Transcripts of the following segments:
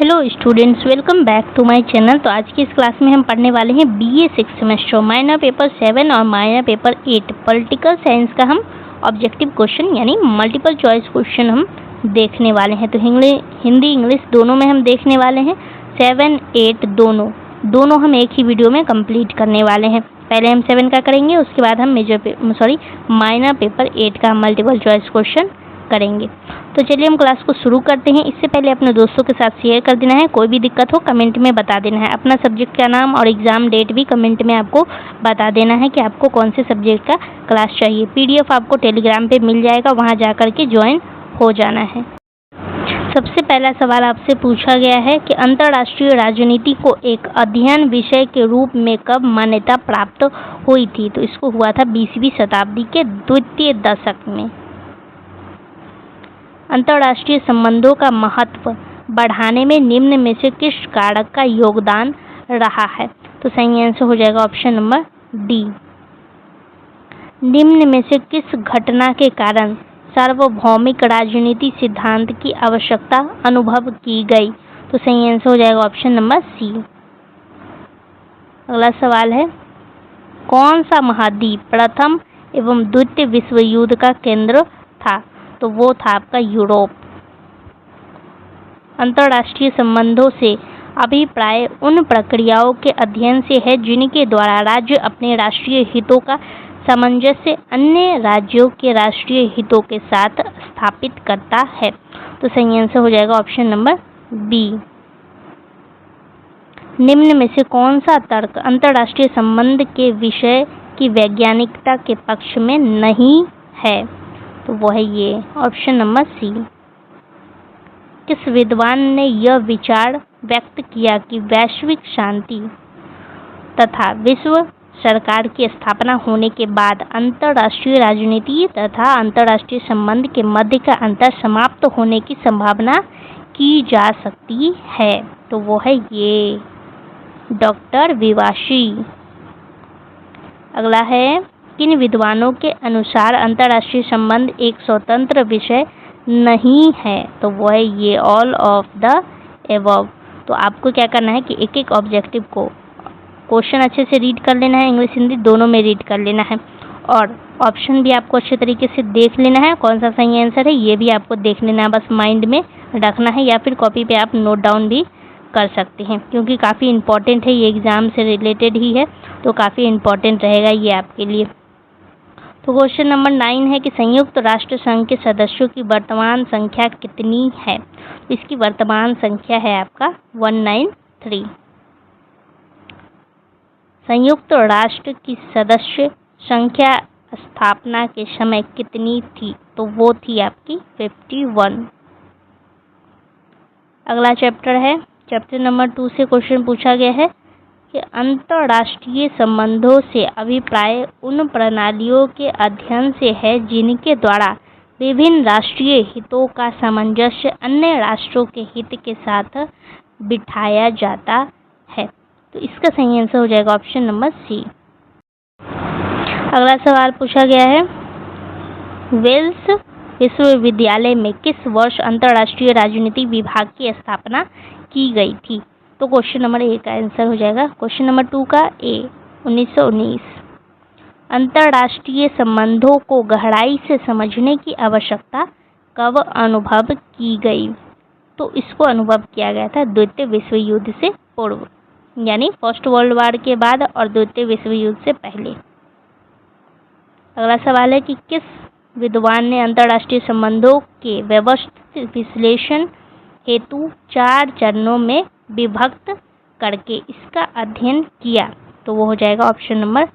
Hello students, welcome back to my channel. तो आज की इस क्लास में हम पढ़ने वाले हैं बीए 6 सेमेस्टर माइनर पेपर 7 और माइनर पेपर 8 पॉलिटिकल साइंस का हम ऑब्जेक्टिव क्वेश्चन यानी मल्टीपल चॉइस क्वेश्चन हम देखने वाले हैं। तो हिंदी इंग्लिश दोनों में हम देखने वाले हैं। 7 8 दोनों हम एक ही वीडियो में कंप्लीट करने वाले हैं। पहले हम 7 का करेंगे, उसके बाद हम माइनर पेपर 8 का मल्टीपल चॉइस क्वेश्चन करेंगे। तो चलिए हम क्लास को शुरू करते हैं। इससे पहले अपने दोस्तों के साथ शेयर कर देना है। कोई भी दिक्कत हो कमेंट में बता देना है। अपना सब्जेक्ट का नाम और एग्ज़ाम डेट भी कमेंट में आपको बता देना है कि आपको कौन से सब्जेक्ट का क्लास चाहिए। पीडीएफ आपको टेलीग्राम पे मिल जाएगा, वहाँ जा कर के ज्वाइन हो जाना है। सबसे पहला सवाल आपसे पूछा गया है कि अंतर्राष्ट्रीय राजनीति को एक अध्ययन विषय के रूप में कब मान्यता प्राप्त हुई थी? तो इसको हुआ था 20वीं शताब्दी के द्वितीय दशक में। अंतर्राष्ट्रीय संबंधों का महत्व बढ़ाने में निम्न में से किस कारक का योगदान रहा है? तो सही आंसर हो जाएगा ऑप्शन नंबर डी। निम्न में से किस घटना के कारण सार्वभौमिक राजनीति सिद्धांत की आवश्यकता अनुभव की गई? तो सही आंसर हो जाएगा ऑप्शन नंबर सी। अगला सवाल है, कौन सा महाद्वीप प्रथम एवं द्वितीय विश्व युद्ध का केंद्र था? तो वो था आपका यूरोप। अंतर्राष्ट्रीय संबंधों से अभिप्राय उन प्रक्रियाओं के अध्ययन से है जिनके द्वारा राज्य अपने राष्ट्रीय हितों का सामंजस्य अन्य राज्यों के राष्ट्रीय हितों के साथ स्थापित करता है। तो सही आंसर हो जाएगा ऑप्शन नंबर बी। निम्न में से कौन सा तर्क अंतर्राष्ट्रीय संबंध के विषय की वैज्ञानिकता के पक्ष में नहीं है? तो वो है ये ऑप्शन नंबर सी। किस विद्वान ने यह विचार व्यक्त किया कि वैश्विक शांति तथा विश्व सरकार की स्थापना होने के बाद अंतर्राष्ट्रीय राजनीति तथा अंतर्राष्ट्रीय संबंध के मध्य का अंतर समाप्त होने की संभावना की जा सकती है? तो वो है ये डॉक्टर विवाशी। अगला है, किन विद्वानों के अनुसार अंतर्राष्ट्रीय संबंध एक स्वतंत्र विषय नहीं है? तो वो है ये ऑल ऑफ द एबव। तो आपको क्या करना है कि एक एक ऑब्जेक्टिव को क्वेश्चन अच्छे से रीड कर लेना है, इंग्लिश हिंदी दोनों में रीड कर लेना है, और ऑप्शन भी आपको अच्छे तरीके से देख लेना है। कौन सा सही आंसर है ये भी आपको देख लेना है, बस माइंड में रखना है, या फिर कॉपी पे आप नोट डाउन भी कर सकते हैं, क्योंकि काफ़ी इम्पॉर्टेंट है, ये एग्ज़ाम से रिलेटेड ही है, तो काफ़ी इम्पॉर्टेंट रहेगा ये आपके लिए। तो क्वेश्चन नंबर 9 है कि संयुक्त राष्ट्र संघ के सदस्यों की वर्तमान संख्या कितनी है? इसकी वर्तमान संख्या है आपका 193। संयुक्त राष्ट्र की सदस्य संख्या स्थापना के समय कितनी थी? तो वो थी आपकी 51। अगला चैप्टर है, चैप्टर नंबर 2 से क्वेश्चन पूछा गया है कि अंतर्राष्ट्रीय संबंधों से अभिप्राय उन प्रणालियों के अध्ययन से है जिनके द्वारा विभिन्न राष्ट्रीय हितों का सामंजस्य अन्य राष्ट्रों के हित के साथ बिठाया जाता है। तो इसका सही आंसर हो जाएगा ऑप्शन नंबर सी। अगला सवाल पूछा गया है, वेल्स विश्वविद्यालय में किस वर्ष अंतर्राष्ट्रीय राजनीति विभाग की स्थापना की गई थी? तो क्वेश्चन नंबर 1 का आंसर हो जाएगा। क्वेश्चन नंबर 2 का ए 1919। अंतर्राष्ट्रीय संबंधों को गहराई से समझने की आवश्यकता कब अनुभव की गई? तो इसको अनुभव किया गया था द्वितीय विश्व युद्ध से पूर्व, यानी फर्स्ट वर्ल्ड वॉर के बाद और द्वितीय विश्व युद्ध से पहले। अगला सवाल है कि किस विद्वान ने अंतर्राष्ट्रीय संबंधों के व्यवस्थित विश्लेषण हेतु 4 चरणों में विभक्त करके इसका अध्ययन किया? तो वो हो जाएगा ऑप्शन नंबर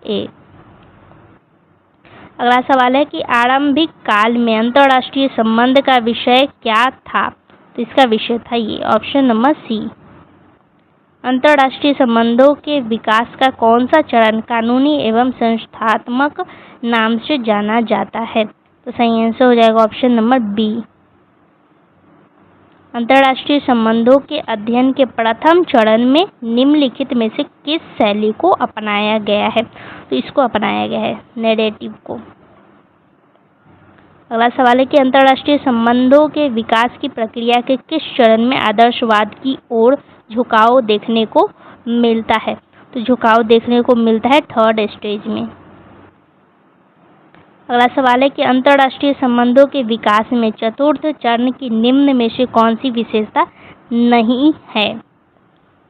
ए। अगला सवाल है कि आरंभिक काल में अंतर्राष्ट्रीय संबंध का विषय क्या था? तो इसका विषय था ये ऑप्शन नंबर सी। अंतर्राष्ट्रीय संबंधों के विकास का कौन सा चरण कानूनी एवं संस्थात्मक नाम से जाना जाता है? तो सही आंसर हो जाएगा ऑप्शन नंबर बी। अंतर्राष्ट्रीय संबंधों के अध्ययन के प्रथम चरण में निम्नलिखित में से किस शैली को अपनाया गया है? तो इसको अपनाया गया है नैरेटिव को। अगला सवाल है कि अंतर्राष्ट्रीय संबंधों के विकास की प्रक्रिया के किस चरण में आदर्शवाद की ओर झुकाव देखने को मिलता है? तो झुकाव देखने को मिलता है 3rd स्टेज में। अगला सवाल है कि अंतर्राष्ट्रीय संबंधों के विकास में 4th चरण की निम्न में से कौन सी विशेषता नहीं है?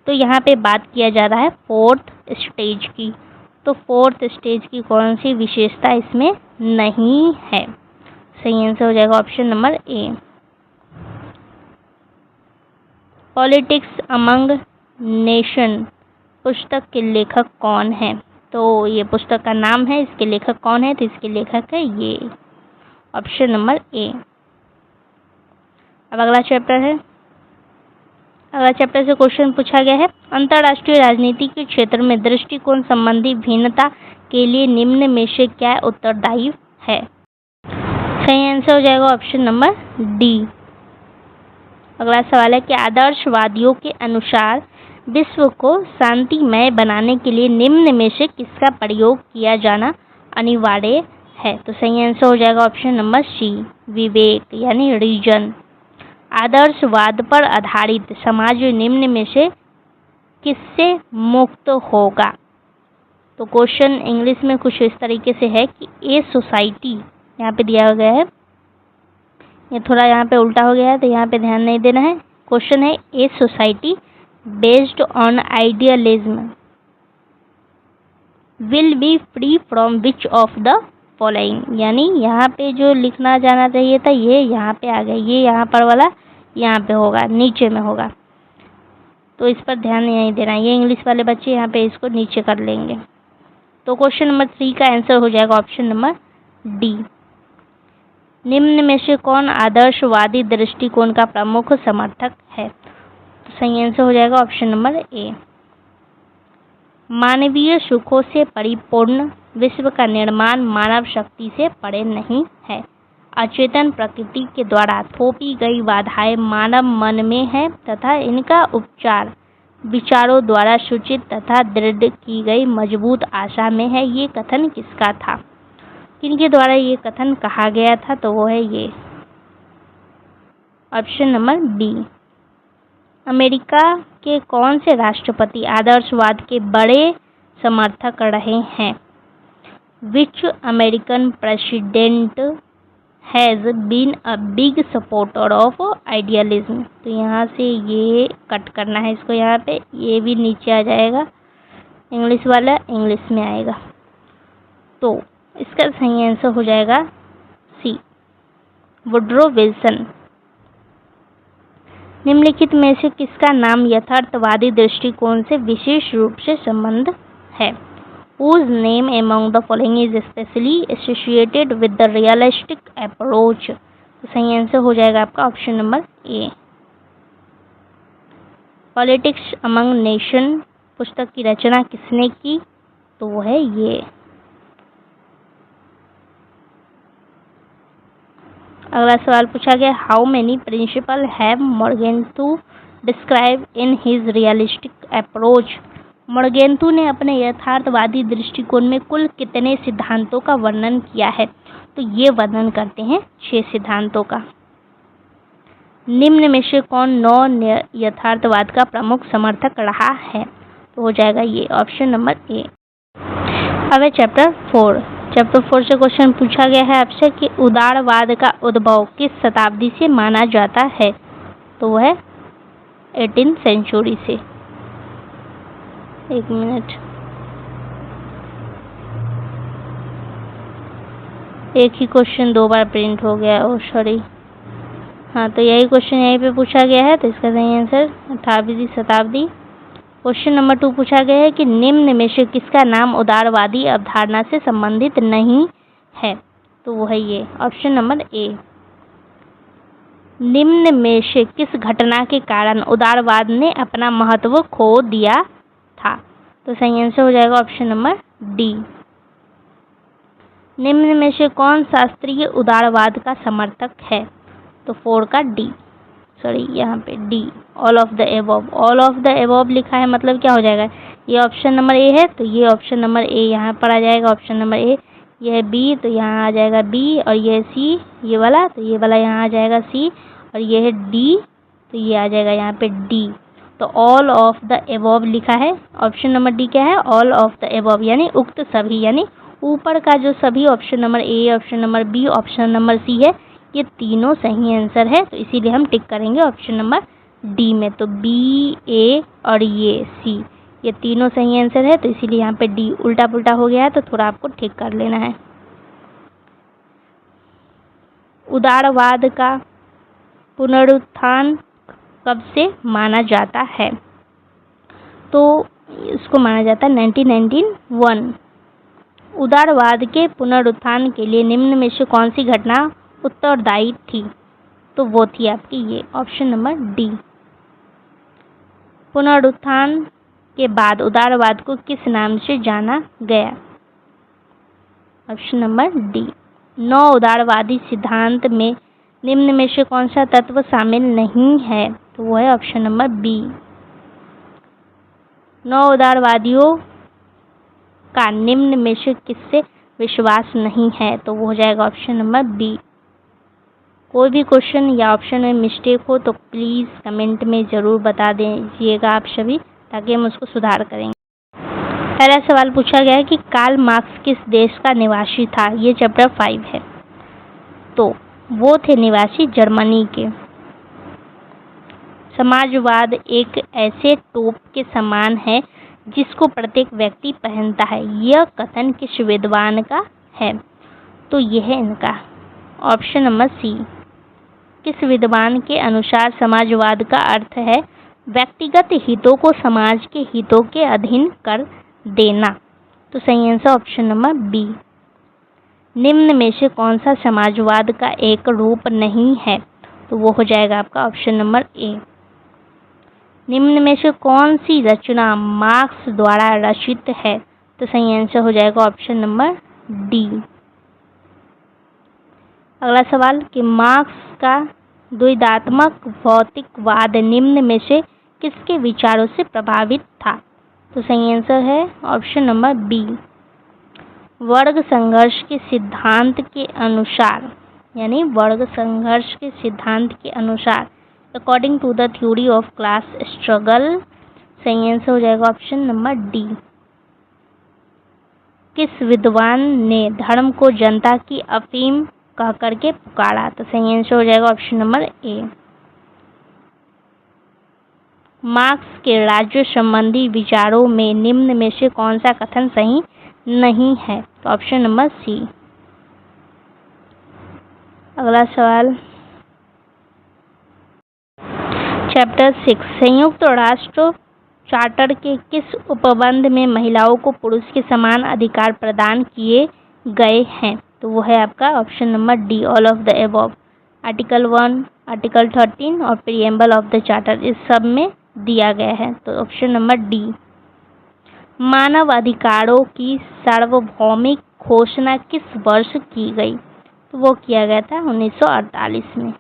तो यहाँ पे बात किया जा रहा है 4th स्टेज की। तो 4th स्टेज की कौन सी विशेषता इसमें नहीं है? सही आंसर हो जाएगा ऑप्शन नंबर ए। पॉलिटिक्स अमंग नेशन पुस्तक के लेखक कौन है? तो ये पुस्तक का नाम है, इसके लेखक कौन है? तो इसके लेखक है ये ऑप्शन नंबर ए। अब अगला चैप्टर है, अगला चैप्टर से क्वेश्चन पूछा गया है, अंतर्राष्ट्रीय राजनीति के क्षेत्र में दृष्टिकोण संबंधी भिन्नता के लिए निम्न में से क्या उत्तरदायी है? सही आंसर हो जाएगा ऑप्शन नंबर डी। अगला सवाल है कि आदर्शवादियों के अनुसार विश्व को शांतिमय बनाने के लिए निम्न में से किसका प्रयोग किया जाना अनिवार्य है? तो सही आंसर हो जाएगा ऑप्शन नंबर सी, विवेक यानी रीजन। आदर्शवाद पर आधारित समाज निम्न में से किससे मुक्त होगा? तो क्वेश्चन इंग्लिश में कुछ इस तरीके से है कि ए सोसाइटी यहाँ पे दिया गया है, ये थोड़ा यहाँ पे उल्टा हो गया है तो यहाँ पे ध्यान नहीं देना है। क्वेश्चन है a society based on idealism will be free from which of the following, यानी यहाँ पे जो लिखना जाना चाहिए था ये यहाँ पे आ गया, ये यहाँ पर वाला यहाँ पे होगा, नीचे में होगा, तो इस पर ध्यान नहीं देना। ये इंग्लिश वाले बच्चे यहाँ पे इसको नीचे कर लेंगे। तो क्वेश्चन नंबर 3 का आंसर हो जाएगा ऑप्शन नंबर डी। निम्न में से कौन आदर्शवादी दृष्टिकोण का प्रमुख समर्थक है? तो सही आंसर हो जाएगा ऑप्शन नंबर ए। मानवीय सुखों से परिपूर्ण विश्व का निर्माण मानव शक्ति से परे नहीं है। अचेतन प्रकृति के द्वारा थोपी गई बाधाएं मानव मन में है तथा इनका उपचार विचारों द्वारा सूचित तथा दृढ़ की गई मजबूत आशा में है। ये कथन किसका था? किनके द्वारा ये कथन कहा गया था? तो वो है ये ऑप्शन नंबर बी। अमेरिका के कौन से राष्ट्रपति आदर्शवाद के बड़े समर्थक रहे हैं? Which American president has been a big supporter of idealism. तो यहाँ से ये कट करना है इसको, यहाँ पे ये भी नीचे आ जाएगा, इंग्लिश वाला इंग्लिश में आएगा। तो इसका सही आंसर हो जाएगा सी, वुड्रो विल्सन। निम्नलिखित में से किसका नाम यथार्थवादी दृष्टिकोण से विशेष रूप से संबंध है? Whose name among the following is especially associated with the realistic approach? तो सही आंसर हो जाएगा आपका ऑप्शन नंबर ए। पॉलिटिक्स अमंग नेशन पुस्तक की रचना किसने की? तो वो है ये। अगला सवाल पूछा गया, how many principle have Morgenthau describe in his realistic approach? Morgenthau ने अपने यथार्थवादी दृष्टिकोण में कुल कितने सिद्धांतों का वर्णन किया है? तो ये वर्णन करते हैं 6 सिद्धांतों का। निम्न में से कौन नौ यथार्थवाद का प्रमुख समर्थक रहा है? तो हो जाएगा ये ऑप्शन नंबर ए। अब है चैप्टर 4। चैप्टर 4 से क्वेश्चन पूछा गया है आपसे कि उदारवाद का उद्भव किस शताब्दी से माना जाता है? तो वह है 18th सेंचुरी से। एक मिनट, एक ही क्वेश्चन 2 बार प्रिंट हो गया, ओ सॉरी। हाँ, तो यही क्वेश्चन यहीं पे पूछा गया है, तो इसका सही आंसर 18वीं शताब्दी। क्वेश्चन नंबर 2 पूछा गया है कि निम्न में से किसका नाम उदारवादी अवधारणा से संबंधित नहीं है? तो वो है ये ऑप्शन नंबर ए। निम्न में से किस घटना के कारण उदारवाद ने अपना महत्व खो दिया था? तो सही आंसर हो जाएगा ऑप्शन नंबर डी। निम्न में से कौन शास्त्रीय उदारवाद का समर्थक है? तो 4 का डी, सॉरी यहाँ पे D, all of the above. All of the above लिखा है मतलब क्या हो जाएगा? ये ऑप्शन नंबर ए है, तो ये ऑप्शन नंबर ए यहाँ पर आ जाएगा, ऑप्शन नंबर ए यह है बी, तो यहाँ आ जाएगा बी, और ये है सी ये वाला, तो ये वाला यहाँ आ जाएगा सी, और ये है डी, तो ये आ जाएगा यहाँ पे डी। तो ऑल ऑफ द एबव लिखा है, ऑप्शन नंबर डी क्या है, ऑल ऑफ द एबव यानी उक्त सभी, यानी ऊपर का जो सभी option number A, option number B, option number C है, ये तीनों सही आंसर है। तो इसीलिए हम टिक करेंगे ऑप्शन नंबर डी में। तो बी, ए और ये सी, ये तीनों सही आंसर है, तो इसीलिए यहाँ पे डी उल्टा पुल्टा हो गया है, तो थोड़ा आपको ठीक कर लेना है। उदारवाद का पुनरुत्थान कब से माना जाता है? तो इसको माना जाता है 1991। उदारवाद के पुनरुत्थान के लिए निम्न में से कौन सी घटना उत्तरदायी थी? तो वो थी आपकी ये ऑप्शन नंबर डी। पुनरुत्थान के बाद उदारवाद को किस नाम से जाना गया? Option number D. 9 उदारवादी सिद्धांत में निम्न में से कौन सा तत्व शामिल नहीं है? तो वो है ऑप्शन नंबर बी। 9 उदारवादियों का निम्न में से किससे विश्वास नहीं है? तो वो हो जाएगा ऑप्शन नंबर बी। कोई भी क्वेश्चन या ऑप्शन में मिस्टेक हो तो प्लीज़ कमेंट में ज़रूर बता दीजिएगा आप सभी, ताकि हम उसको सुधार करेंगे। पहला सवाल पूछा गया है कि कार्ल मार्क्स किस देश का निवासी था? ये चैप्टर 5 है। तो वो थे निवासी जर्मनी के। समाजवाद एक ऐसे टोप के समान है जिसको प्रत्येक व्यक्ति पहनता है। यह कथन किस विद्वान का है? तो यह है इनका ऑप्शन नंबर सी। किस विद्वान के अनुसार समाजवाद का अर्थ है व्यक्तिगत हितों को समाज के हितों के अधीन कर देना? तो सही आंसर ऑप्शन नंबर बी। निम्न में से कौन सा समाजवाद का एक रूप नहीं है? तो वो हो जाएगा आपका ऑप्शन नंबर ए। निम्न में से कौन सी रचना मार्क्स द्वारा रचित है? तो सही आंसर हो जाएगा ऑप्शन नंबर डी। अगला सवाल कि मार्क्स का द्वैधात्मक भौतिकवाद निम्न में से किसके विचारों से प्रभावित था? तो सही आंसर है ऑप्शन नंबर बी। वर्ग संघर्ष के सिद्धांत के अनुसार, यानी वर्ग संघर्ष के सिद्धांत के अनुसार, according to the theory of class struggle, सही आंसर हो जाएगा ऑप्शन नंबर डी। किस विद्वान ने धर्म को जनता की अफीम कह करके पुकारा? तो सही आंसर हो जाएगा ऑप्शन नंबर ए। मार्क्स के राज्य संबंधी विचारों में निम्न में से कौन सा कथन सही नहीं है? तो ऑप्शन नंबर सी। अगला सवाल चैप्टर 6 संयुक्त राष्ट्र चार्टर के किस उपबंध में महिलाओं को पुरुष के समान अधिकार प्रदान किए गए हैं? तो वो है आपका option number D, all of the above. Article 1, article 13 और प्रीएम्बल ऑफ द चार्टर, इस सब में दिया गया है। तो ऑप्शन नंबर डी। मानव अधिकारों की सार्वभौमिक घोषणा किस वर्ष की गई? तो वो किया गया था 1948 में।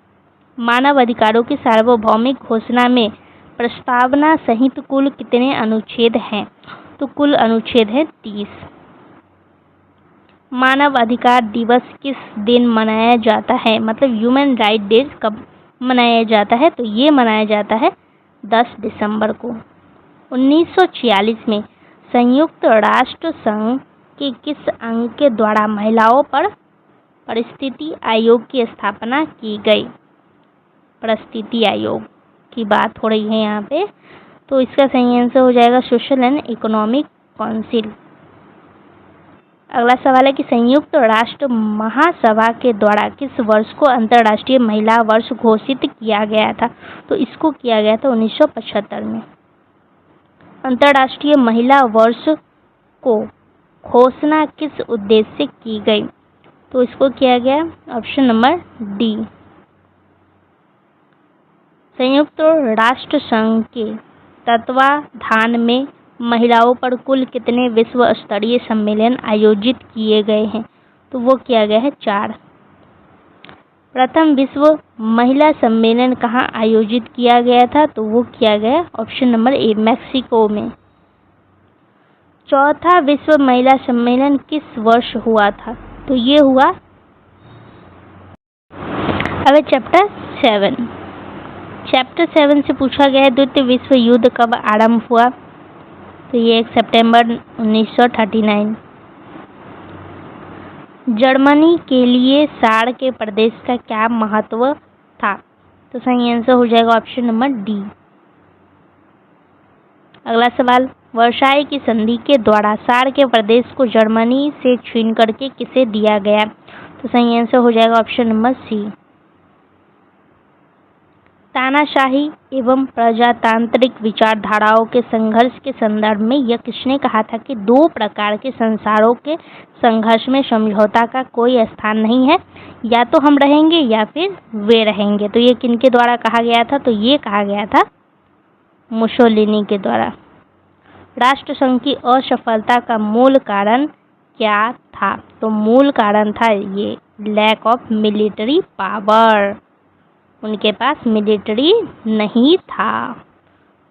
मानव अधिकारों की सार्वभौमिक घोषणा में प्रस्तावना सहित कुल कितने अनुच्छेद हैं? तो कुल अनुच्छेद है 30। मानव अधिकार दिवस किस दिन मनाया जाता है? मतलब ह्यूमन राइट डे कब मनाया जाता है? तो ये मनाया जाता है 10 दिसंबर को। 1946 में संयुक्त राष्ट्र संघ के किस अंग के द्वारा महिलाओं पर परिस्थिति आयोग की स्थापना की गई? परिस्थिति आयोग की बात हो रही है यहाँ पे, तो इसका सही आंसर हो जाएगा सोशल एंड इकोनॉमिक काउंसिल। अगला सवाल है कि संयुक्त राष्ट्र महासभा के द्वारा किस वर्ष को अंतर्राष्ट्रीय महिला वर्ष घोषित किया गया था? तो इसको किया गया था 1975 में। अंतर्राष्ट्रीय महिला वर्ष को घोषणा किस उद्देश्य से की गई? तो इसको किया गया ऑप्शन नंबर डी। संयुक्त राष्ट्र संघ के तत्वाधान में महिलाओं पर कुल कितने विश्व स्तरीय सम्मेलन आयोजित किए गए हैं? तो वो किया गया है 4। प्रथम विश्व महिला सम्मेलन कहाँ आयोजित किया गया था? तो वो किया गया ऑप्शन नंबर ए, मैक्सिको में। चौथा विश्व महिला सम्मेलन किस वर्ष हुआ था? तो ये हुआ। अब चैप्टर 7। चैप्टर 7 से पूछा गया है द्वितीय विश्व युद्ध कब आरंभ हुआ? तो ये 1 सितंबर 1939। जर्मनी के लिए साड़ के प्रदेश का क्या महत्व था? तो सही आंसर हो जाएगा ऑप्शन नंबर डी। अगला सवाल, वर्साई की संधि के द्वारा साड़ के प्रदेश को जर्मनी से छीन करके किसे दिया गया? तो सही आंसर हो जाएगा ऑप्शन नंबर सी। तानाशाही एवं प्रजातांत्रिक विचारधाराओं के संघर्ष के संदर्भ में यह किसने कहा था कि दो प्रकार के संसारों के संघर्ष में समझौता का कोई स्थान नहीं है, या तो हम रहेंगे या फिर वे रहेंगे। तो ये किनके द्वारा कहा गया था? तो ये कहा गया था मुसोलिनी के द्वारा। राष्ट्रसंघ की असफलता का मूल कारण क्या था? तो मूल कारण था ये लैक ऑफ मिलिट्री पावर, उनके पास मिलिट्री नहीं था।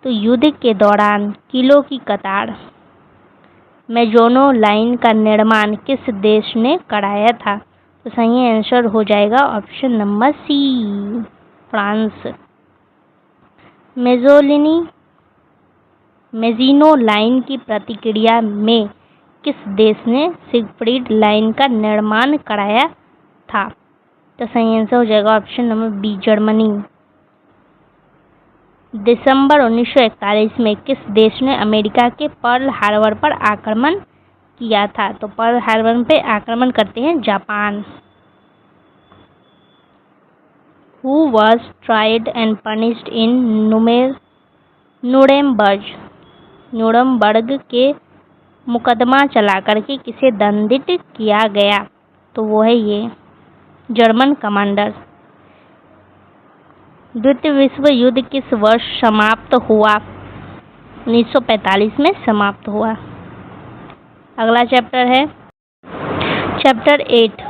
तो युद्ध के दौरान किलों की कतार मेजोनो लाइन का निर्माण किस देश ने कराया था? तो सही आंसर हो जाएगा option number C, France. Maginot line की प्रतिक्रिया में किस देश ने सिगफ्रीड लाइन का निर्माण कराया था? तो सही आंसर हो जाएगा ऑप्शन नंबर बी, जर्मनी। दिसंबर 1941 में किस देश ने अमेरिका के पर्ल हार्बर पर आक्रमण किया था? तो पर्ल हार्बर पे आक्रमण करते हैं Japan. Who was tried and punished in नुरेमबर्ग के मुकदमा चला करके किसे दंडित किया गया? तो वो है ये जर्मन कमांडर। द्वितीय विश्व युद्ध किस वर्ष समाप्त हुआ? 1945 में समाप्त हुआ। अगला चैप्टर है chapter 8।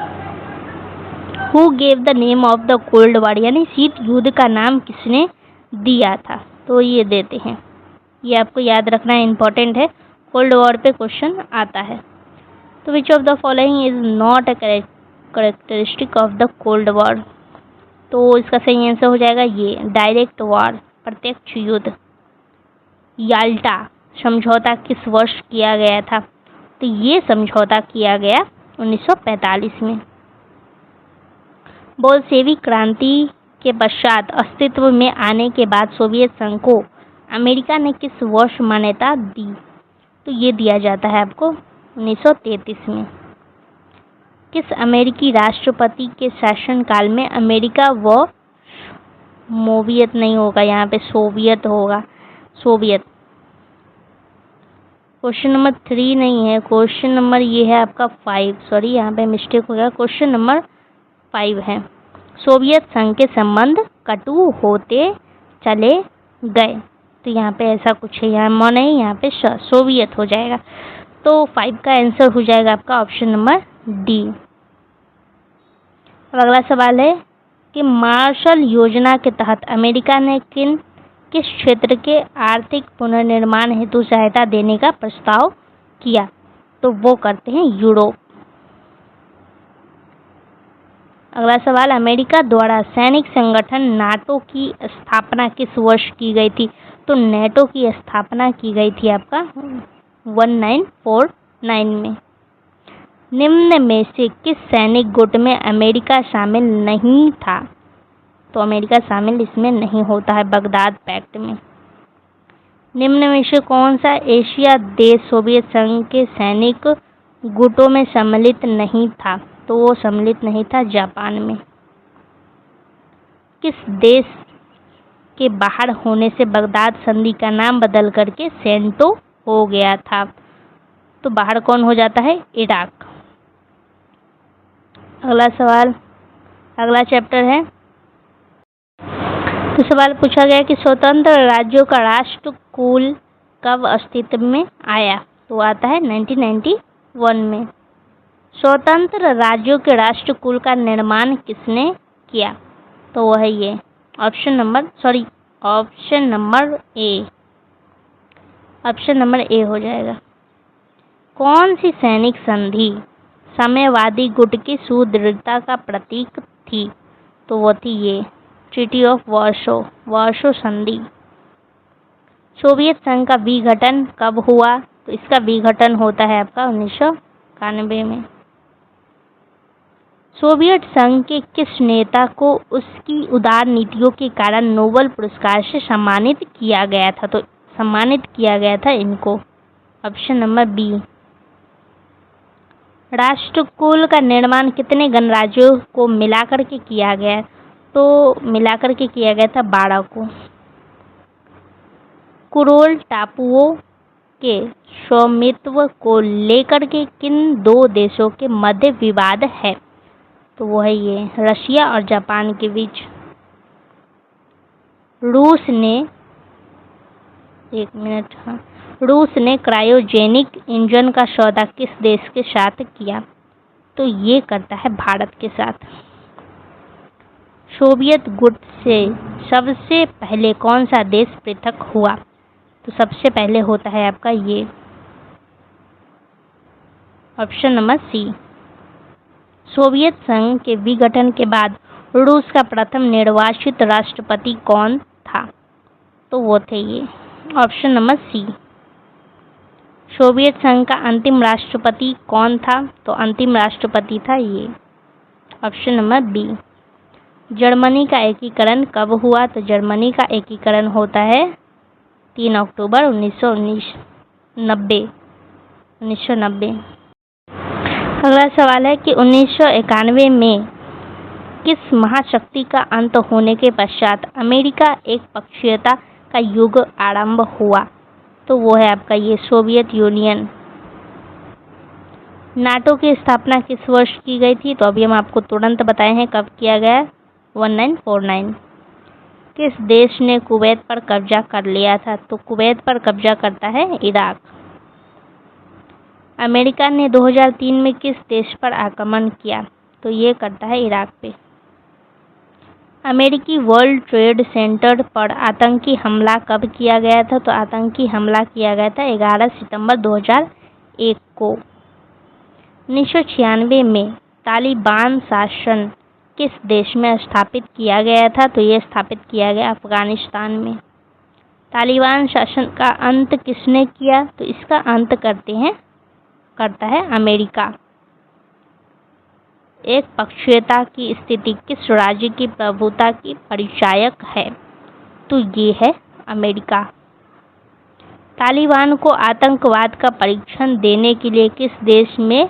Who gave the name of the cold war, यानी शीत युद्ध का नाम किसने दिया था? तो ये देते हैं, ये आपको याद रखना इम्पोर्टेंट है, कोल्ड वॉर पे क्वेश्चन आता है। तो which of the following is not a characteristic of the cold war? तो इसका सही आंसर हो जाएगा ये डायरेक्ट वॉर, प्रत्यक्ष युद्ध। याल्टा समझौता किस वर्ष किया गया था? तो ये समझौता किया गया 1945 में। बोल्शेविक क्रांति के पश्चात अस्तित्व में आने के बाद सोवियत संघ को अमेरिका ने किस वर्ष मान्यता दी? तो ये दिया जाता है आपको 1933 में। किस अमेरिकी राष्ट्रपति के शासनकाल में अमेरिका व मोवियत नहीं होगा, यहाँ पे सोवियत होगा, सोवियत। क्वेश्चन नंबर 3 नहीं है, क्वेश्चन नंबर ये है आपका 5, सॉरी यहाँ पे मिस्टेक हो गया, क्वेश्चन नंबर 5 है। सोवियत संघ के संबंध कटु होते चले गए। तो यहाँ पे ऐसा कुछ है, यहाँ म नहीं, यहाँ पे सोवियत हो जाएगा। तो 5 का आंसर हो जाएगा आपका ऑप्शन नंबर डी। अब अगला सवाल है कि मार्शल योजना के तहत अमेरिका ने किस क्षेत्र के आर्थिक पुनर्निर्माण हेतु सहायता देने का प्रस्ताव किया? तो वो करते हैं यूरोप। अगला सवाल, अमेरिका द्वारा सैनिक संगठन नाटो की स्थापना किस वर्ष की गई थी? तो नेटो की स्थापना की गई थी आपका 1949 में। निम्न में से किस सैनिक गुट में अमेरिका शामिल नहीं था? तो अमेरिका शामिल इसमें नहीं होता है बगदाद पैक्ट में। निम्न में से कौन सा एशिया देश सोवियत संघ के सैनिक गुटों में सम्मिलित नहीं था? तो वो सम्मिलित नहीं था जापान में। किस देश के बाहर होने से बगदाद संधि का नाम बदल करके सेंटो हो गया था? तो बाहर कौन हो जाता है? इराक। अगला सवाल, अगला चैप्टर है। तो सवाल पूछा गया कि स्वतंत्र राज्यों का राष्ट्रकूल कब अस्तित्व में आया? तो आता है 1991 में। स्वतंत्र राज्यों के राष्ट्रकूल का निर्माण किसने किया? तो वह है ये ऑप्शन नंबर ए हो जाएगा। कौन सी सैनिक संधि साम्यवादी गुट की सुदृढ़ता का प्रतीक थी? तो वो थी ये ट्रीटी ऑफ वार्सो, वार्सो संधि। सोवियत संघ का विघटन कब हुआ? तो इसका विघटन होता है आपका 1991 में। सोवियत संघ के किस नेता को उसकी उदार नीतियों के कारण नोबेल पुरस्कार से सम्मानित किया गया था? तो सम्मानित किया गया था इनको, ऑप्शन नंबर बी। राष्ट्रकुल का निर्माण कितने गणराज्यों को मिलाकर के किया गया? तो मिलाकर के किया गया था 12 को। कुरोल टापुओं के स्वामित्व को लेकर के किन दो देशों के मध्य विवाद है? तो वो है ये रशिया और जापान के बीच। रूस ने क्रायोजेनिक इंजन का सौदा किस देश के साथ किया? तो ये करता है भारत के साथ। सोवियत गुट से सबसे पहले कौन सा देश पृथक हुआ? तो सबसे पहले होता है आपका ये ऑप्शन नंबर सी। सोवियत संघ के विघटन के बाद रूस का प्रथम निर्वाचित राष्ट्रपति कौन था? तो वो थे ये ऑप्शन नंबर सी। सोवियत संघ का अंतिम राष्ट्रपति कौन था? तो अंतिम राष्ट्रपति था ये ऑप्शन नंबर बी। जर्मनी का एकीकरण कब हुआ? तो जर्मनी का एकीकरण होता है 3 अक्टूबर 1990। अगला सवाल है कि 1991 में किस महाशक्ति का अंत होने के पश्चात अमेरिका एक पक्षीयता का युग आरंभ हुआ? तो वो है आपका ये सोवियत यूनियन। नाटो की स्थापना किस वर्ष की गई थी? तो अभी हम आपको तुरंत बताए हैं कब किया गया, 1949। किस देश ने कुवैत पर कब्जा कर लिया था? तो कुवैत पर कब्जा करता है इराक। अमेरिका ने 2003 में किस देश पर आक्रमण किया? तो ये करता है इराक पे। अमेरिकी वर्ल्ड ट्रेड सेंटर पर आतंकी हमला कब किया गया था? तो आतंकी हमला किया गया था 11 सितंबर 2001 को। 1996 में तालिबान शासन किस देश में स्थापित किया गया था? तो ये स्थापित किया गया अफगानिस्तान में। तालिबान शासन का अंत किसने किया? तो इसका अंत करता है अमेरिका। एक पक्षीयता की स्थिति किस राज्य की प्रभुता की परिचायक है? तो ये है अमेरिका। तालिबान को आतंकवाद का परीक्षण देने के लिए किस देश में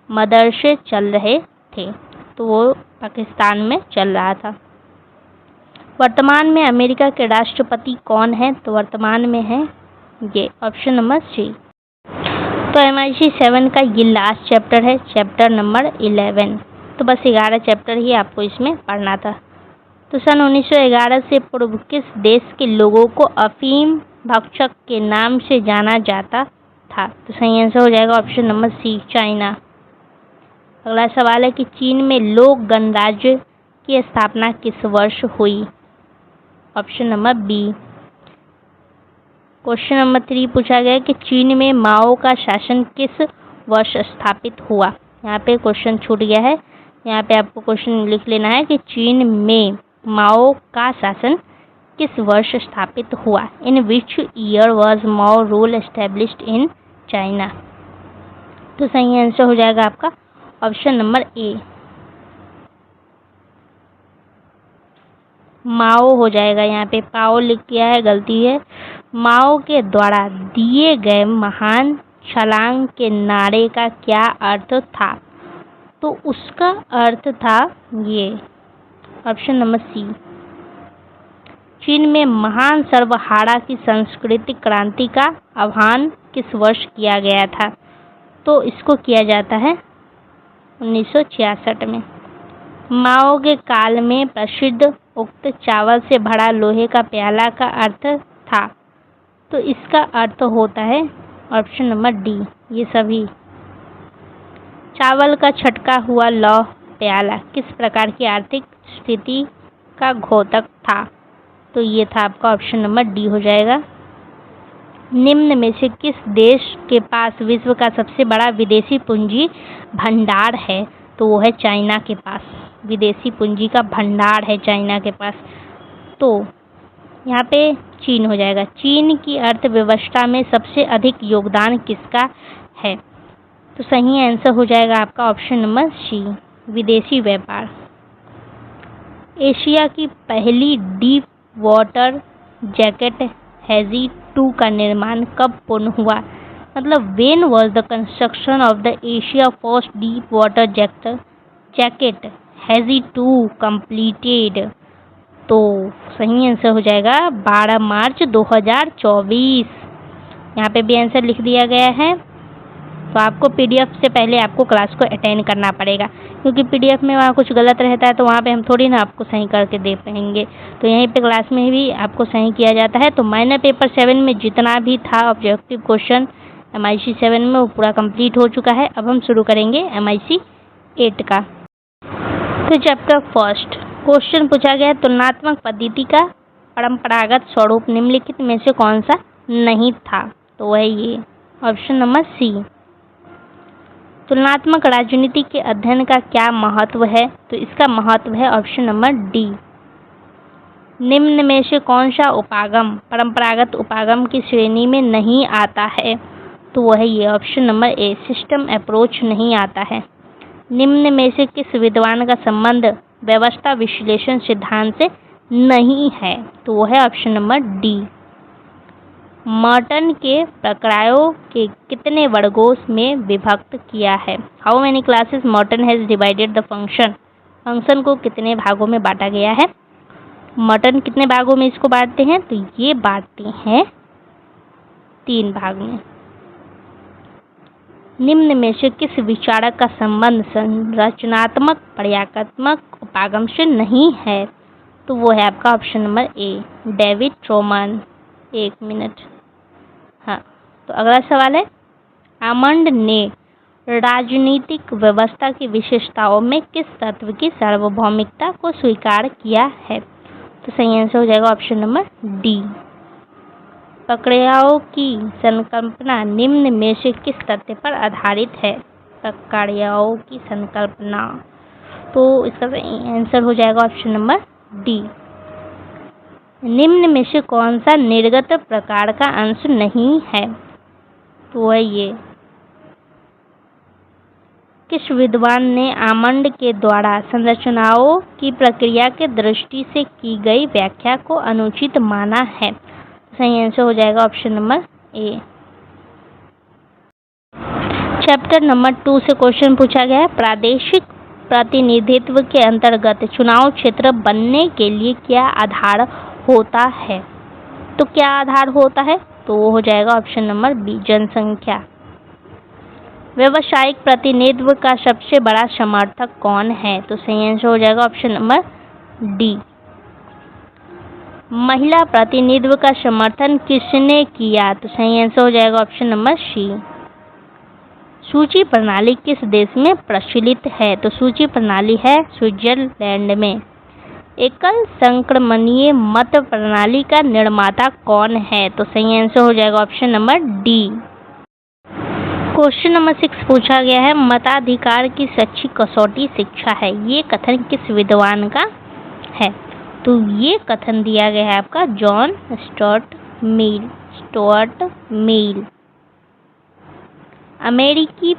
मदरसे चल रहे थे? तो वो पाकिस्तान में चल रहा था। वर्तमान में अमेरिका के राष्ट्रपति कौन है? तो वर्तमान में है ये ऑप्शन नंबर सी। तो MIC 7 का ये लास्ट चैप्टर है, चैप्टर नंबर 11। तो बस 11 चैप्टर ही आपको इसमें पढ़ना था। तो सन 1911 से पूर्व किस देश के लोगों को अफीम भक्षक के नाम से जाना जाता था? तो सही आंसर हो जाएगा ऑप्शन नंबर सी, चाइना। अगला सवाल है कि चीन में लोक गणराज्य की स्थापना किस वर्ष हुई? Option number B. Question number 3 पूछा गया कि चीन में माओ का शासन किस वर्ष स्थापित हुआ? यहाँ पे क्वेश्चन छूट गया है, यहाँ पे आपको क्वेश्चन लिख लेना है कि चीन में माओ का शासन किस वर्ष स्थापित हुआ? In which year was Mao rule established in China? तो सही आंसर हो जाएगा आपका ऑप्शन नंबर ए, माओ हो जाएगा। यहाँ पे पाओ लिख किया है, गलती है। माओ के द्वारा दिए गए महान छलांग के नारे का क्या अर्थ था? तो उसका अर्थ था ये ऑप्शन नंबर सी। चीन में महान सर्वहारा की सांस्कृतिक क्रांति का आह्वान किस वर्ष किया गया था? तो इसको किया जाता है 1966 में। माओ के काल में प्रसिद्ध उक्त चावल से भरा लोहे का प्याला का अर्थ था? तो इसका अर्थ होता है ऑप्शन नंबर डी, ये सभी। चावल का छटका हुआ लौह प्याला किस प्रकार की आर्थिक स्थिति का घोतक था? तो ये था आपका ऑप्शन नंबर डी हो जाएगा। निम्न में से किस देश के पास विश्व का सबसे बड़ा विदेशी पूंजी भंडार है? तो वो है चाइना के पास। विदेशी पूंजी का भंडार है चाइना के पास। तो यहाँ पे चीन हो जाएगा। चीन की अर्थव्यवस्था में सबसे अधिक योगदान किसका है? तो सही आंसर हो जाएगा आपका ऑप्शन नंबर सी, विदेशी व्यापार। एशिया की पहली डीप वाटर जैकेट हेजी 2 का निर्माण कब पूर्ण हुआ? मतलब when was the construction of the Asia first deep water jacket hazy 2 completed? तो सही आंसर हो जाएगा 12 मार्च 2024। यहाँ पे भी आंसर लिख दिया गया है। तो आपको पीडीएफ से पहले आपको क्लास को अटेंड करना पड़ेगा, क्योंकि पीडीएफ में वहाँ कुछ गलत रहता है तो वहाँ पे हम थोड़ी ना आपको सही करके दे पाएंगे। तो यहीं पे क्लास में भी आपको सही किया जाता है। तो माइनर पेपर 7 में जितना भी था ऑब्जेक्टिव क्वेश्चन MIC 7 में वो पूरा कंप्लीट हो चुका है। अब हम शुरू करेंगे MIC 8 का। तो चैप्टर फर्स्ट क्वेश्चन पूछा गया है, तुलनात्मक पद्धति का परंपरागत स्वरूप निम्नलिखित में से कौन सा नहीं था? तो वह ये ऑप्शन नंबर सी। तुलनात्मक राजनीति के अध्ययन का क्या महत्व है? तो इसका महत्व है ऑप्शन नंबर डी। निम्न में से कौन सा उपागम परंपरागत उपागम की श्रेणी में नहीं आता है? तो वह है ये ऑप्शन नंबर ए, सिस्टम अप्रोच नहीं आता है। निम्न में से किस विद्वान का संबंध व्यवस्था विश्लेषण सिद्धांत से नहीं है? तो वह है ऑप्शन नंबर डी। मर्टन के प्रकारों के कितने वर्गों में विभक्त किया है? How many classes Merton has divided the function को कितने भागों में बांटा गया है? मर्टन कितने भागों में इसको बांटते हैं? तो ये बांटते हैं 3 भाग में। निम्न में से किस विचारक का संबंध संरचनात्मक प्रक्रियात्मक उपागम से नहीं है? तो वो है आपका option number A, David Troman. 1 minute. हाँ, तो अगला सवाल है, आमंड ने राजनीतिक व्यवस्था की विशेषताओं में किस तत्व की सार्वभौमिकता को स्वीकार किया है? तो सही आंसर हो जाएगा ऑप्शन नंबर डी। प्रक्रियाओं की संकल्पना निम्न में से किस तथ्य पर आधारित है? प्रक्रियाओं की संकल्पना, तो इसका आंसर हो जाएगा ऑप्शन नंबर डी। निम्न में से कौन सा निर्गत प्रकार का अंश नहीं है? तो वह ये, किस विद्वान ने आमंड के द्वारा संरचनाओं की प्रक्रिया के दृष्टि से की गई व्याख्या को अनुचित माना है? सही आंसर हो जाएगा ऑप्शन नंबर ए। चैप्टर नंबर 2 से क्वेश्चन पूछा गया है, प्रादेशिक प्रतिनिधित्व के अंतर्गत चुनाव क्षेत्र बनने के लिए क्या आधार होता है? तो क्या आधार होता है? तो वो हो जाएगा ऑप्शन नंबर बी, जनसंख्या। व्यावसायिक प्रतिनिधित्व का सबसे बड़ा समर्थक कौन है? तो सही आंसर हो जाएगा ऑप्शन नंबर डी। महिला प्रतिनिधित्व का समर्थन किसने किया? तो सही आंसर हो जाएगा ऑप्शन नंबर सी। सूची प्रणाली किस देश में प्रचलित है? तो सूची प्रणाली है स्विट्जरलैंड में। एकल संक्रमणीय मत प्रणाली का निर्माता कौन है? तो सही आंसर हो जाएगा option number D. Question number 6 पूछा गया है, मताधिकार की सच्ची कसौटी शिक्षा है, ये कथन किस विद्वान का है? तो ये कथन दिया गया है आपका जॉन स्टुअर्ट मिल। अमेरिकी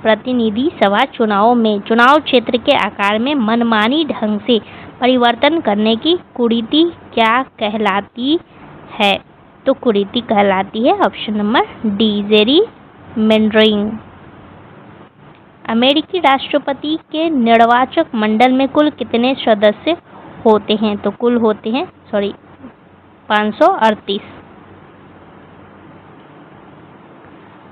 प्रतिनिधि सभा चुनाव में चुनाव क्षेत्र के आकार में मनमानी ढंग से परिवर्तन करने की कुरीति क्या कहलाती है? तो कुरीति कहलाती है ऑप्शन नंबर डी, जेरीमैंडरिंग। अमेरिकी राष्ट्रपति के निर्वाचक मंडल में कुल कितने सदस्य होते हैं? तो कुल होते हैं 538।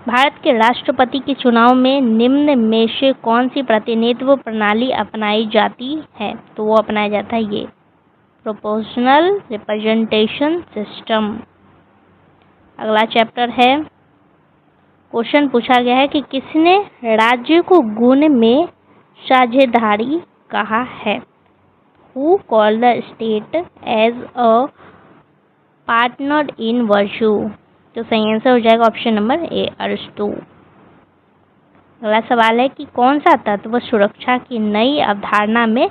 भारत के राष्ट्रपति के चुनाव में निम्न में से कौन सी प्रतिनिधित्व प्रणाली अपनाई जाती है? तो वो अपनाया जाता है ये प्रोपोर्शनल रिप्रेजेंटेशन सिस्टम। अगला चैप्टर है, क्वेश्चन पूछा गया है कि किसने राज्य को गुण में साझेदारी कहा है? Who called the state as a partner in virtue. तो सही आंसर हो जाएगा ऑप्शन नंबर ए, अरिस्टो। अगला सवाल है कि कौन सा तत्व सुरक्षा की नई अवधारणा में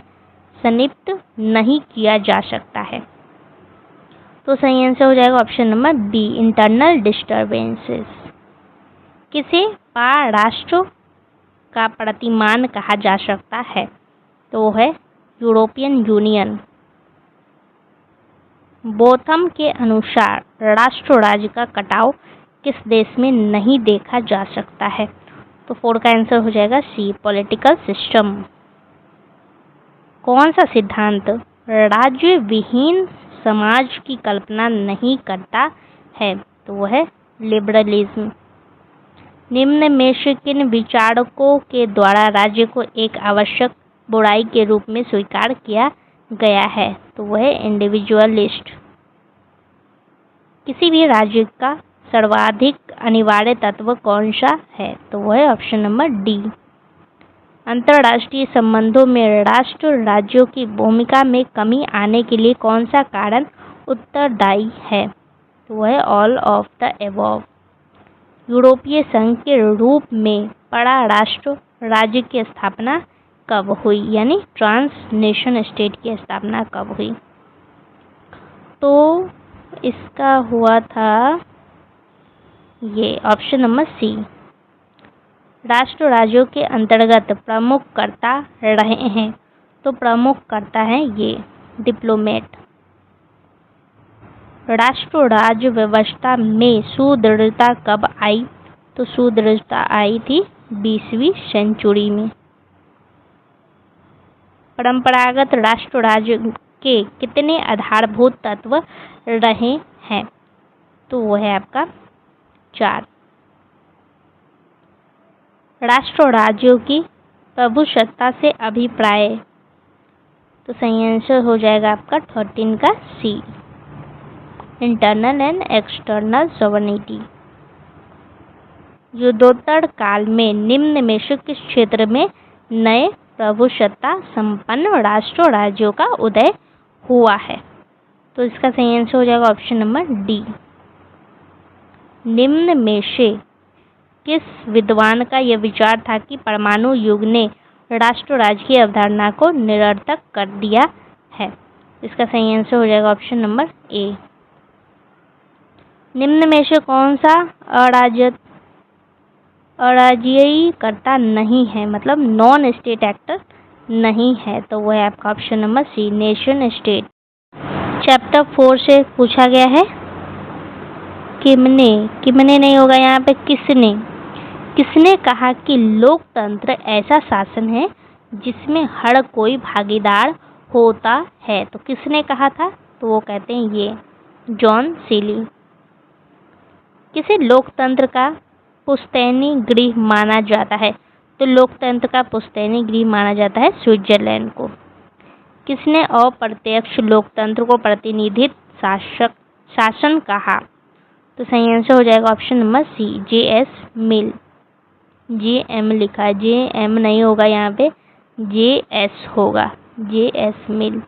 सन्निहित नहीं किया जा सकता है। तो सही आंसर हो जाएगा option number B, internal disturbances. किसे परराष्ट्र का प्रतिमान कहा जा सकता है। तो वो है यूरोपियन यूनियन। बोथम के अनुसार राष्ट्र राज्य का कटाव किस देश में नहीं देखा जा सकता है। तो 4 का आंसर हो जाएगा सी, पॉलिटिकल सिस्टम। कौन सा सिद्धांत राज्य विहीन समाज की कल्पना नहीं करता है। तो वह है लिबरलिज्म। निम्न में से किन विचारकों के द्वारा राज्य को एक आवश्यक बुराई के रूप में स्वीकार किया गया है। तो वह है इंडिविजुअलिस्ट। किसी भी राज्य का सर्वाधिक अनिवार्य तत्व कौन सा है। तो वह है ऑप्शन नंबर डी। अंतर्राष्ट्रीय संबंधों में राष्ट्र राज्यों की भूमिका में कमी आने के लिए कौन सा कारण उत्तरदायी है। तो वह है ऑल ऑफ द एबव। यूरोपीय संघ के रूप में परराष्ट्र राज्य की स्थापना कब हुई, यानी ट्रांस नेशन स्टेट की स्थापना कब हुई। तो इसका हुआ था ये ऑप्शन नंबर सी। राष्ट्र राज्यों के अंतर्गत प्रमुख कर्ता रहे हैं। तो प्रमुख कर्ता है ये डिप्लोमेट। राष्ट्र राज्य व्यवस्था में सुदृढ़ता कब आई। तो सुदृढ़ता आई थी 20वीं सेंचुरी में। परंपरागत राष्ट्र राज्य के कितने आधारभूत तत्व रहे हैं। तो वो है आपका 4। राष्ट्र राज्यों की प्रभुसत्ता से अभिप्राय। तो सही आंसर हो जाएगा आपका 13 का सी, इंटरनल एंड एक्सटर्नल सॉवरेनिटी। युद्धोत्तर काल में निम्न में से किस क्षेत्र में नए प्रभुसत्ता संपन्न राष्ट्र राज्यों का उदय हुआ है। तो इसका सही आंसर हो जाएगा ऑप्शन नंबर डी। निम्न में से किस विद्वान का यह विचार था कि परमाणु युग ने राष्ट्र राज्य की अवधारणा को निरर्थक कर दिया है। इसका सही आंसर हो जाएगा ऑप्शन नंबर ए। निम्न में से कौन सा अराजकता नहीं है, मतलब नॉन स्टेट एक्टर नहीं है। तो वह है आपका option number C, nation state. Chapter 4 से पूछा गया है किमने नहीं होगा यहाँ पे, किसने कहा कि लोकतंत्र ऐसा शासन है जिसमें हर कोई भागीदार होता है। तो किसने कहा था। तो वो कहते हैं ये जॉन सीली। किसे लोकतंत्र का पुश्तैनी गृह माना जाता है। तो लोकतंत्र का पुश्तैनी गृह माना जाता है स्विट्जरलैंड को। किसने अप्रत्यक्ष लोकतंत्र को प्रतिनिधित्व शासन कहा। तो सही आंसर हो जाएगा ऑप्शन नंबर सी, जे.एस. मिल। जे.एम. लिखा है, जे.एम. नहीं होगा यहाँ पे, जे.एस. होगा, जे.एस. मिल।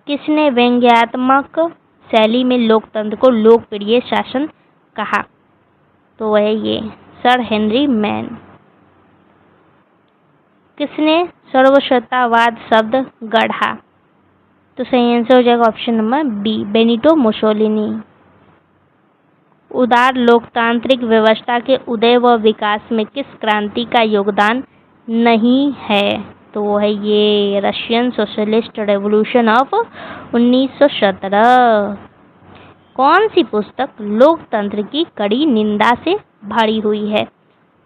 किसने व्यंग्यात्मक शैली में लोकतंत्र को लोकप्रिय शासन कहा। तो वह ये सर हेनरी मैन। किसने सर्वसत्तावाद शब्द गढ़ा। तो सही आंसर हो जाएगा option number B, Benito Mussolini. उदार लोकतांत्रिक व्यवस्था के उदय व विकास में किस क्रांति का योगदान नहीं है। तो वो है ये रशियन सोशलिस्ट रेवोल्यूशन ऑफ 1917। कौन सी पुस्तक लोकतंत्र की कड़ी निंदा से भरी हुई है।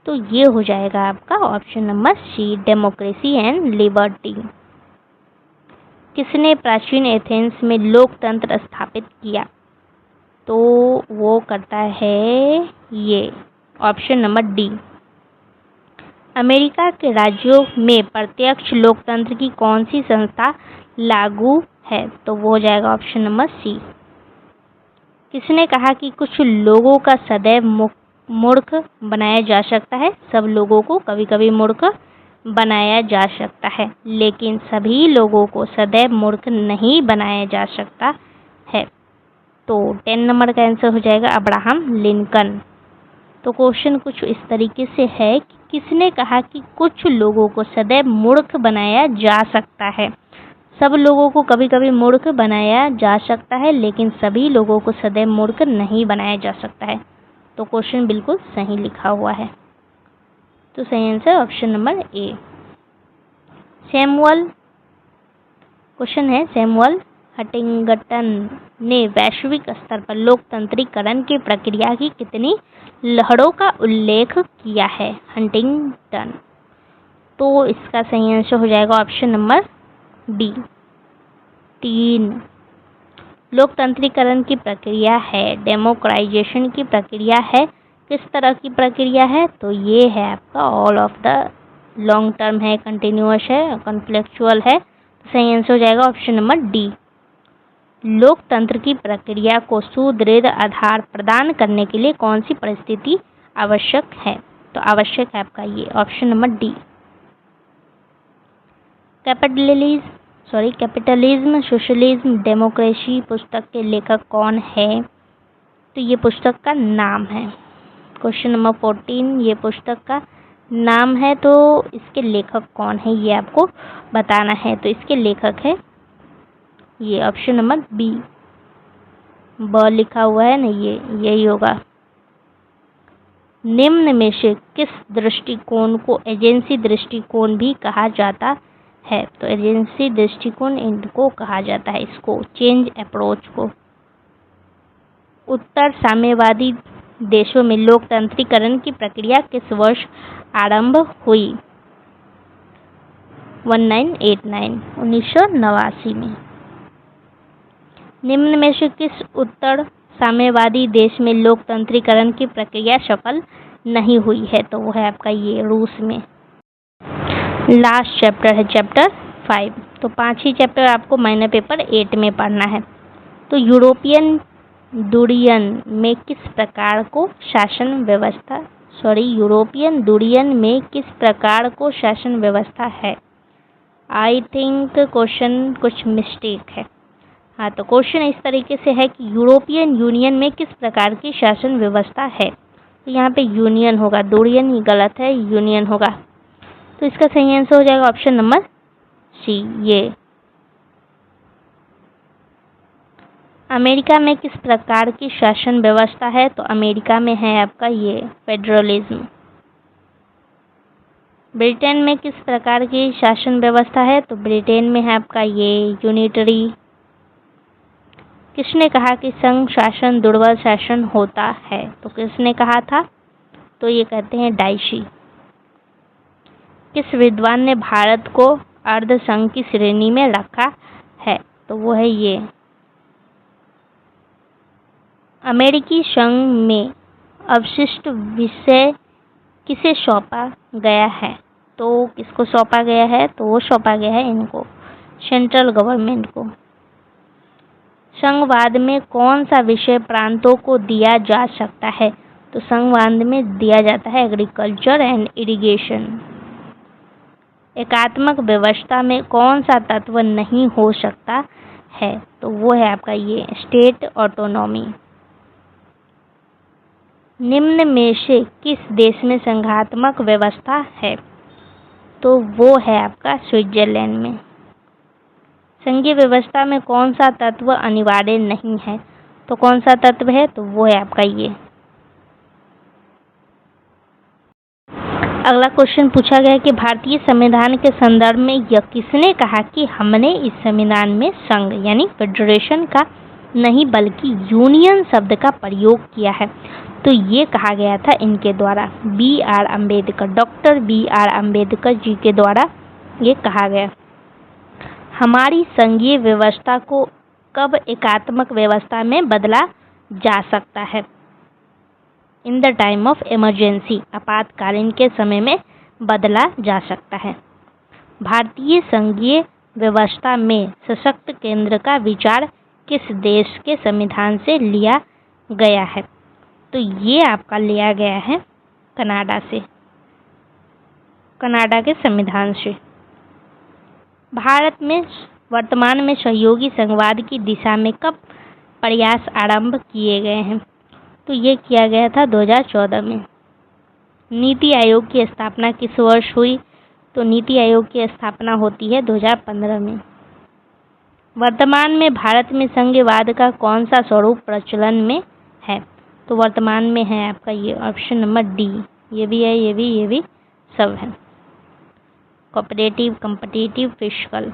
तो ये हो जाएगा आपका option number C, democracy and liberty. किसने प्राचीन एथेंस में लोकतंत्र स्थापित किया। तो वो करता है ये ऑप्शन नंबर डी। अमेरिका के राज्यों में प्रत्यक्ष लोकतंत्र की कौन सी संस्था लागू है। तो वो हो जाएगा ऑप्शन नंबर सी। किसने कहा कि कुछ लोगों का सदैव मूर्ख बनाया जा सकता है। सब लोगों को कभी कभी मूर्ख बनाया जा सकता है, लेकिन सभी लोगों को सदैव मूर्ख नहीं बनाया जा सकता है। तो 10 नंबर का आंसर हो जाएगा अब्राहम लिंकन। तो क्वेश्चन कुछ इस तरीके से है कि किसने कहा कि कुछ लोगों को सदैव मूर्ख बनाया जा सकता है। सब लोगों को कभी कभी मूर्ख बनाया जा सकता है, लेकिन सभी लोगों को सदैव मूर्ख नहीं बनाया जा सकता है। तो क्वेश्चन बिल्कुल सही लिखा हुआ है। तो सही आंसर ऑप्शन नंबर ए। सैमुअल क्वेश्चन है, सैमुअल हंटिंगटन ने वैश्विक स्तर पर लोकतंत्रीकरण की प्रक्रिया की कितनी लहरों का उल्लेख किया है। हंटिंगटन। तो इसका सही आंसर हो जाएगा ऑप्शन नंबर डी 3। लोकतंत्रीकरण की प्रक्रिया है, डेमोक्राइजेशन की प्रक्रिया है, किस तरह की प्रक्रिया है, तो ये है आपका all of the long term है, कंटिन्यूअस है, कॉन्फ्लिक्चुअल है। सही आंसर हो जाएगा ऑप्शन नंबर डी। लोकतंत्र की प्रक्रिया को सुदृढ़ आधार प्रदान करने के लिए कौन सी परिस्थिति आवश्यक है, तो आवश्यक है आपका ये option number D. Capitalism socialism democracy पुस्तक के लेखक कौन है, तो ये पुस्तक का नाम है। क्वेश्चन नंबर 14 ये पुस्तक का नाम है, तो इसके लेखक कौन है ये आपको बताना है। तो इसके लेखक है ये ऑप्शन नंबर बी, ब लिखा हुआ है ना, ये यही होगा। निम्न में से किस दृष्टिकोण को एजेंसी दृष्टिकोण भी कहा जाता है, तो एजेंसी दृष्टिकोण इनको कहा जाता है, इसको चेंज अप्रोच को। उत्तर साम्यवादी देशों में लोकतंत्रीकरण की प्रक्रिया किस वर्ष आरंभ हुई। 1989 में। निम्न में से किस उत्तर साम्यवादी देश में लोकतंत्रीकरण की प्रक्रिया सफल नहीं हुई है, तो वो है आपका ये रूस में। लास्ट चैप्टर है चैप्टर 5। तो 5 ही चैप्टर आपको माइनर पेपर 8 में पढ़ना है। तो यूरोपियन यूनियन में किस प्रकार को शासन व्यवस्था है। आई थिंक क्वेश्चन कुछ मिस्टेक है। हाँ, तो क्वेश्चन इस तरीके से है कि यूरोपियन यूनियन में किस प्रकार की शासन व्यवस्था है। तो यहाँ पे यूनियन होगा, यूनियन ही गलत है, यूनियन होगा। तो इसका सही आंसर हो जाएगा ऑप्शन नंबर सी ये। अमेरिका में किस प्रकार की शासन व्यवस्था है, तो अमेरिका में है आपका ये फेडरलिज्म। ब्रिटेन में किस प्रकार की शासन व्यवस्था है, तो ब्रिटेन में है आपका ये यूनिटरी। किसने कहा कि संघ शासन दुर्बल शासन होता है, तो किसने कहा था, तो ये कहते हैं डाइशी। किस विद्वान ने भारत को अर्ध संघ की श्रेणी में रखा है, तो वो है ये। अमेरिकी संघ में अवशिष्ट विषय किसे सौंपा गया है, तो किसको सौंपा गया है, तो वो सौंपा गया है इनको, सेंट्रल गवर्नमेंट को। संघवाद में कौन सा विषय प्रांतों को दिया जा सकता है, तो संघवाद में दिया जाता है एग्रीकल्चर एंड इरिगेशन। एकात्मक व्यवस्था में कौन सा तत्व नहीं हो सकता है, तो वो है आपका ये स्टेट ऑटोनॉमी। निम्न में से किस देश में संघात्मक व्यवस्था है, तो वो है आपका स्विट्जरलैंड में। संघीय व्यवस्था में कौन सा तत्व अनिवार्य नहीं है, तो कौन सा तत्व है, तो वो है आपका ये। अगला क्वेश्चन पूछा गया कि भारतीय संविधान के संदर्भ में यह किसने कहा कि हमने इस संविधान में संघ यानी फेडरेशन का नहीं बल्कि यूनियन शब्द का प्रयोग किया है, तो ये कहा गया था इनके द्वारा, B.R. Ambedkar, doctor B.R. Ambedkar ji के द्वारा ये कहा गया। हमारी संघीय व्यवस्था को कब एकात्मक व्यवस्था में बदला जा सकता है, in the time of emergency, आपातकालीन के समय में बदला जा सकता है। भारतीय संघीय व्यवस्था में सशक्त केंद्र का विचार किस देश के संविधान से लिया गया है, तो ये आपका लिया गया है कनाडा से, कनाडा के संविधान से। भारत में वर्तमान में सहयोगी संघवाद की दिशा में कब प्रयास आरंभ किए गए हैं? तो ये किया गया था 2014 में। नीति आयोग की स्थापना किस वर्ष हुई? तो नीति आयोग की स्थापना होती है 2015 में। वर्तमान में भारत में संघवाद का कौन सा स्वरूप प्रचलन में है? तो वर्तमान में है आपका ये ऑप्शन नंबर डी। ये भी है, ये भी सब है। Cooperative, competitive, fiscal.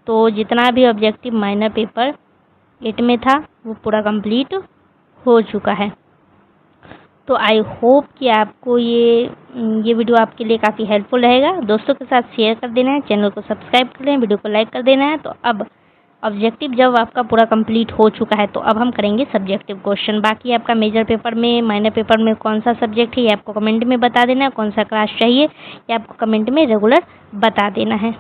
तो जितना भी ऑब्जेक्टिव माइनर पेपर 8 में था वो पूरा कंप्लीट हो चुका है। तो आई होप कि आपको ये वीडियो आपके लिए काफ़ी हेल्पफुल रहेगा। दोस्तों के साथ शेयर कर देना है, चैनल को सब्सक्राइब कर लें, वीडियो को लाइक कर देना है। तो अब ऑब्जेक्टिव जब आपका पूरा कंप्लीट हो चुका है तो अब हम करेंगे सब्जेक्टिव क्वेश्चन। बाकी आपका मेजर पेपर में, माइनर पेपर में कौन सा सब्जेक्ट है ये आपको कमेंट में बता देना है। कौन सा क्लास चाहिए ये आपको कमेंट में रेगुलर बता देना है।